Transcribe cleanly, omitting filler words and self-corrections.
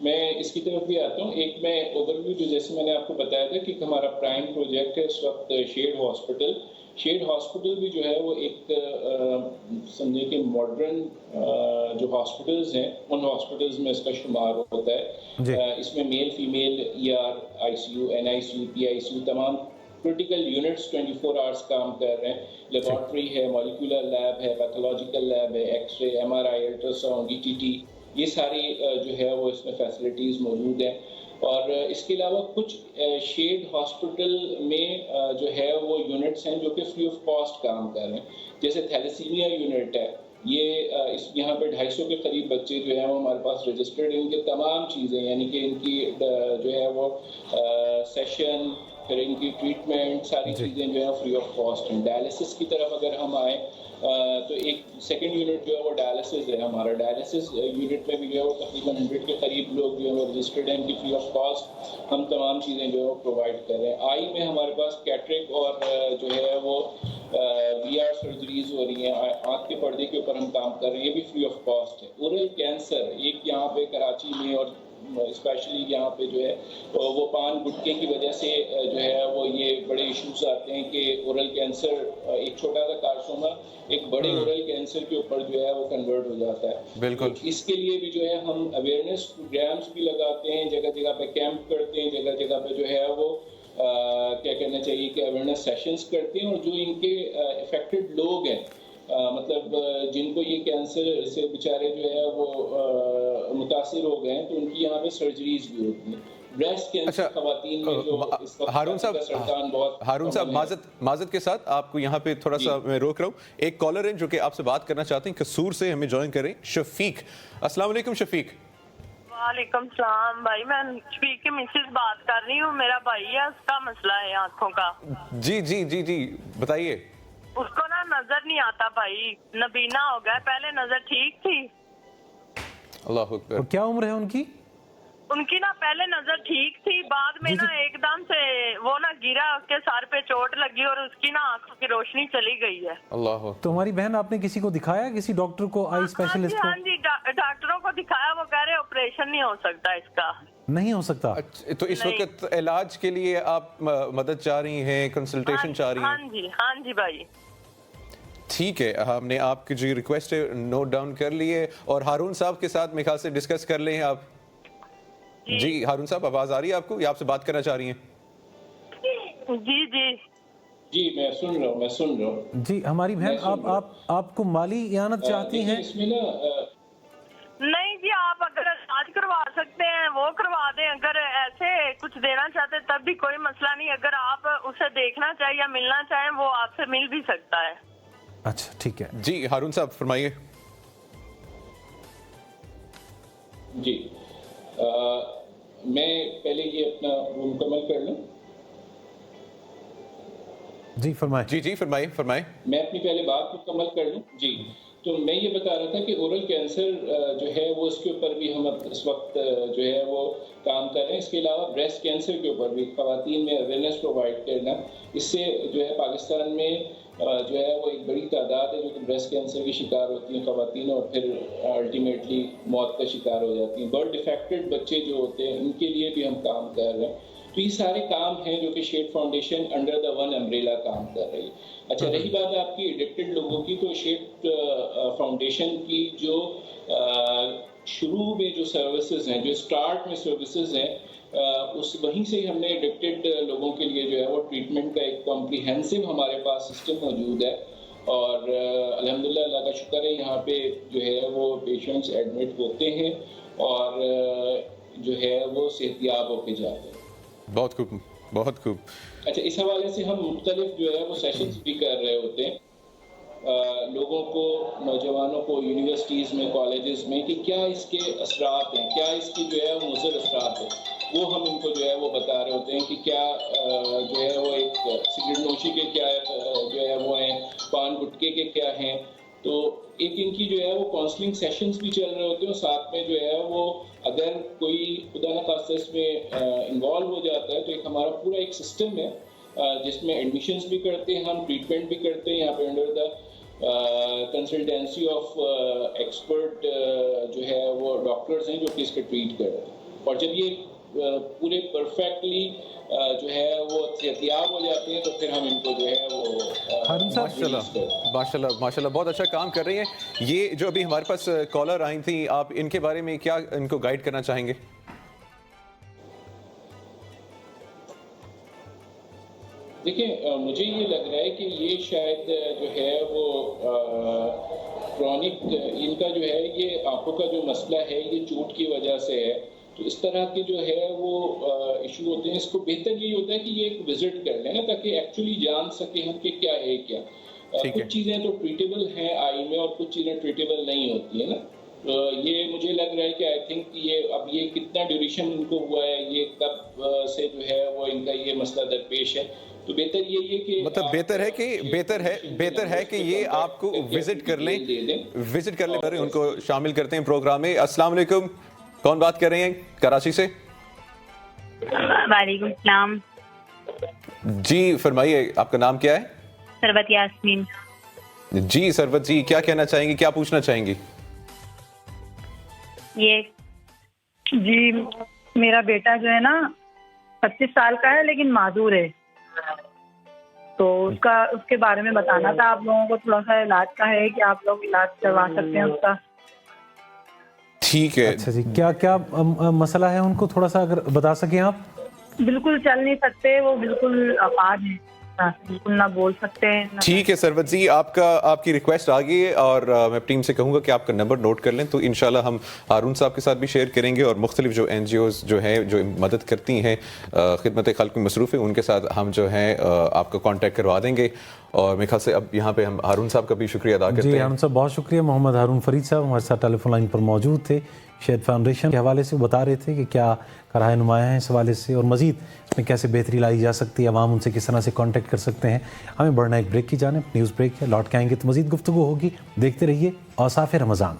میں اس کی طرف بھی آتا ہوں. ایک میں اوور ویو جو جیسے میں نے آپ کو بتایا تھا کہ ہمارا پرائم پروجیکٹ ہے اس وقت شیڈ ہاسپٹل. شیڈ ہاسپٹل بھی جو ہے وہ ایک سمجھے کہ ماڈرن جو ہاسپٹلز ہیں ان ہاسپٹلز میں اس کا شمار ہوتا ہے. اس میں male female I C U N I C U P I C U تمام کرٹیکل یونٹس 24 آورس کام کر رہے ہیں. لیبارٹری ہے, مالیکولر لیب ہے, پیتھولوجیکل لیب ہے, X ray, M R I, ultrasound, E T T, یہ ساری جو ہے وہ اس میں فیسلٹیز موجود ہیں. اور اس کے علاوہ کچھ شیڈ ہاسپٹل میں جو ہے وہ یونٹس ہیں جو کہ فری آف کاسٹ کام کر رہے ہیں. جیسے تھیلیسیمیا یونٹ ہے, یہ یہاں پہ 250 کے قریب بچے جو ہیں وہ ہمارے پاس رجسٹرڈ ہیں. ان کے تمام چیزیں یعنی کہ ان کی جو ہے وہ سیشن, پھر ان کی ٹریٹمنٹ, ساری چیزیں جو ہیں فری آف کاسٹ ہیں. ڈائلسس کی طرف اگر ہم آئیں تو ایک سیکنڈ یونٹ جو ہے وہ ڈائلسس ہے ہمارا. ڈائلسس یونٹ میں بھی جو ہے وہ تقریباً 100 کے قریب لوگ جو ہے وہ رجسٹرڈ ہیں. ان کی فری آف کاسٹ ہم تمام چیزیں جو ہے وہ پرووائڈ کر رہے ہیں. آئی میں ہمارے پاس کیٹریک اور جو ہے وہ وی آر سرجریز ہو رہی ہیں, آنکھ کے پردے کے اوپر ہم کام کر رہے ہیں, یہ بھی فری آف کاسٹ ہے. اورل کینسر ایک یہاں پہ کراچی میں اور اسپیشلی یہاں پہ جو ہے وہ پان گٹکے کی وجہ سے جو ہے وہ یہ بڑے ایشوز آتے ہیں کہ اورل کینسر ایک چھوٹا سا کارسوما ایک بڑے اورل کینسر کے اوپر جو ہے وہ کنورٹ ہو جاتا ہے. بالکل. اس کے لیے بھی جو ہے ہم اویئرنیس پروگرامس بھی لگاتے ہیں, جگہ جگہ پہ کیمپ کرتے ہیں, جگہ جگہ پہ جو ہے وہ کیا کہنا چاہیے کہ اویئرنیس سیشنز کرتے ہیں. اور جو ان کے افیکٹڈ لوگ ہیں مطلب جن کو یہ کینسر سے بیچارے جو ہے وہ متاثر ہو گئے ہیں تو ان کی یہاں پہ سرجریز بھی ہوتی ہیں. بریسٹ کینسر خواتین میں جو اس وقت ہارون صاحب معذرت کے ساتھ آپ کو یہاں پہ تھوڑا سا میں روک رہا ہوں. ایک کالر ہیں جو کہ آپ سے بات کرنا چاہتے ہیں, قصور سے ہمیں جوائن کریں. شفیق, السلام علیکم. شفیق. وعلیکم السلام بھائی, میں شفیق کی مسز بات کر رہی ہوں. میرا بھائی ہے, اس کا مسئلہ ہے آنکھوں کا. جی جی جی جی بتائیے. اس کو نا نظر نہیں آتا بھائی, نبینا ہو گیا. پہلے نظر ٹھیک تھی. اللہ اکبر. اور کیا عمر ہے ان کی؟ ان کی نا پہلے نظر ٹھیک تھی, بعد میں نا ایک دم سے وہ نا گرا, اس کے سر پہ چوٹ لگی اور اس کی نا آنکھوں کی روشنی چلی گئی ہے. اللہ. تو ہماری بہن, آپ نے کسی کو دکھایا, کسی ڈاکٹر کو, آئی اسپیشلسٹ کو؟ ہاں جی, ڈاکٹروں کو دکھایا. وہ کہہ رہے آپریشن نہیں ہو سکتا اس کا. نہیں ہو سکتا. تو اس وقت علاج کے لیے آپ مدد چاہ رہی ہیں, کنسلٹیشن چاہ رہی ہیں؟ ہاں جی, ہاں جی بھائی. ٹھیک ہے, ہم نے آپ کی جو ریکویسٹ ہے نوٹ ڈاؤن کر لی ہے, اور ہارون صاحب کے ساتھ میرے خیال سے ڈسکس کر لیں آپ. جی ہارون صاحب, آواز آ رہی ہے آپ کو, یا آپ سے بات کرنا چاہ رہی ہیں؟ جی جی جی میں سن رہا ہوں. جی ہماری بہن, آپ کو مالی اعانت چاہتی ہیں؟ اس میں نا نہیں جی, آپ اگر علاج کروا سکتے ہیں وہ کروا دیں. اگر ایسے کچھ دینا چاہتے تب بھی کوئی مسئلہ نہیں. اگر آپ اسے دیکھنا چاہیں یا ملنا چاہیں وہ آپ سے مل بھی سکتا ہے. اچھا ٹھیک ہے. جی ہارون صاحب فرمائیے. جی میں پہلے یہ اپنا وہ مکمل کر لوں. جی فرمائیں. جی فرمائیں. میں اپنی پہلے بات مکمل کر لوں. جی تو میں یہ بتا رہا تھا کہ اورل کینسر جو ہے وہ اس کے اوپر بھی ہم اس وقت جو ہے وہ کام کر رہے ہیں. اس کے علاوہ بریسٹ کینسر کے اوپر بھی خواتین میں اویئرنیس پرووائڈ کرنا. اس سے جو ہے پاکستان میں جو ہے وہ ایک بڑی تعداد ہے جو کہ بریسٹ کینسر کی شکار ہوتی ہیں خواتین, اور پھر الٹیمیٹلی موت کا شکار ہو جاتی ہیں. برتھ ڈیفیکٹڈ بچے جو ہوتے ہیں ان کے لیے بھی ہم کام کر رہے ہیں. تو یہ سارے کام ہیں جو کہ shed foundation under the one umbrella کام کر رہی ہے. اچھا رہی بات آپ کی ایڈکٹڈ لوگوں کی, تو شیڈ فاؤنڈیشن کی جو شروع میں جو سروسز ہیں, جو اسٹارٹ میں سروسز ہیں, اس وہیں سے ہم نے ایڈکٹڈ لوگوں کے لیے جو ہے وہ ٹریٹمنٹ کا ایک کمپریہنسو ہمارے پاس سسٹم موجود ہے. اور الحمدللہ اللہ کا شکر ہے, یہاں پہ جو ہے وہ پیشنٹس ایڈمٹ ہوتے ہیں اور جو ہے وہ صحت یاب ہو کے جاتے ہیں. بہت خوب. اچھا, اس حوالے سے ہم مختلف جو ہے وہ سیشنز بھی کر رہے ہوتے ہیں لوگوں کو, نوجوانوں کو یونیورسٹیز میں, کالجز میں, کہ کیا اس کے اثرات ہیں, کیا اس کی جو ہے وہ مضر اثرات ہیں, وہ ہم ان کو جو ہے وہ بتا رہے ہوتے ہیں کہ کیا جو ہے وہ ایک سگریٹ نوشی کے کیا جو ہے وہ ہیں, پان گٹکے کے کیا ہیں. تو ایک ان کی جو ہے وہ کاؤنسلنگ سیشنز بھی چل رہے ہوتے ہیں, اور ساتھ میں جو ہے وہ اگر کوئی خدا نخواستہ اس میں انوالو ہو جاتا ہے تو ایک ہمارا پورا ایک سسٹم ہے جس میں ایڈمیشنز بھی کرتے ہیں, ہم ٹریٹمنٹ بھی کرتے ہیں یہاں پہ under the consultancy of expert جو ہے وہ ڈاکٹرز ہیں جو کہ اس کا ٹریٹ کر رہے ہیں. اور جب یہ پورے پرفیکٹلی جو ہے وہ صحتیاب ہو جاتے ہیں تو پھر ہم ان کو جو ہے وہ ماشاءاللہ بہت اچھا کام کر رہی ہیں. یہ جو ابھی ہمارے پاس کالر آئی تھیں، آپ ان کے بارے میں کیا ان کو گائیڈ کرنا چاہیں گے؟ دیکھیں، مجھے یہ لگ رہا ہے کہ یہ شاید جو ہے وہ کرونک ان کا جو ہے یہ آنکھوں کا جو مسئلہ ہے یہ چوٹ کی وجہ سے ہے. تو اس طرح کے جو ہے وہ ایشو ہوتے ہیں. اس کو بہتر یہی ہوتا ہے کہ یہ ایک وزٹ کر لیں نا، تاکہ ایکچولی جان سکیں ہم کہ کیا ہے کیا. کچھ چیزیں تو ٹریٹیبل ہیں آئی میں اور کچھ چیزیں ٹریٹیبل نہیں ہوتی ہیں نا. یہ مجھے لگ رہا ہے کہ آئی تھنک یہ اب یہ کتنا ڈیوریشن ان کو ہوا ہے، یہ کب سے جو ہے وہ ان کا یہ مسئلہ درپیش ہے. تو بہتر یہ کہ مطلب بہتر ہے کہ یہ آپ کو وزٹ کر لیں ان کو شامل کرتے ہیں پروگرام میں. السلام علیکم، کون بات کر رہے ہیں کراچی سے؟ وعلیکم السلام. جی فرمائیے، آپ کا نام کیا ہے؟ سروت یاسمین. جی سروت جی، کیا کہنا چاہیں گی، کیا پوچھنا چاہیں گی؟ یہ جی میرا بیٹا جو ہے نا 25 سال کا ہے لیکن معذور ہے، تو اس کے بارے میں بتانا تھا آپ لوگوں کو. تھوڑا سا علاج کا ہے کہ آپ لوگ علاج کروا سکتے ہیں اس کا. ٹھیک ہے. اچھا جی، کیا مسئلہ ہے ان کو تھوڑا سا اگر بتا سکیں آپ؟ بالکل چل نہیں سکتے، وہ بالکل اپاہج ہیں، بالکل نہ بول سکتے ہیں. ٹھیک ہے سروت جی، آپ کی ریکویسٹ آ گئی ہے اور میں ٹیم سے کہوں گا کہ آپ کا نمبر نوٹ کر لیں، تو انشاءاللہ ہم ہارون صاحب کے ساتھ بھی شیئر کریں گے اور مختلف جو این جی اوز جو ہیں جو مدد کرتی ہیں خدمت خلق میں مصروف ہیں ان کے ساتھ ہم جو ہیں آپ کا کانٹیکٹ کروا دیں گے. اور میرے خیال سے اب یہاں پہ ہم ہارون صاحب کا بھی شکریہ ادا کرتے ہیں. جی ہارون صاحب بہت شکریہ. محمد ہارون فرید صاحب ہمارے ساتھ ٹیلی فون لائن پر موجود تھے. شہد فاؤنڈیشن کے حوالے سے بتا رہے تھے کہ کیا راہ نمایاں ہیں اس حوالے سے اور مزید اس میں کیسے بہتری لائی جا سکتی ہے، عوام ان سے کس طرح سے کانٹیکٹ کر سکتے ہیں. ہمیں بڑھنا ایک بریک کی جانب، نیوز بریک ہے، لوٹ کے آئیں گے تو مزید گفتگو ہوگی. دیکھتے رہیے اوصاف رمضان.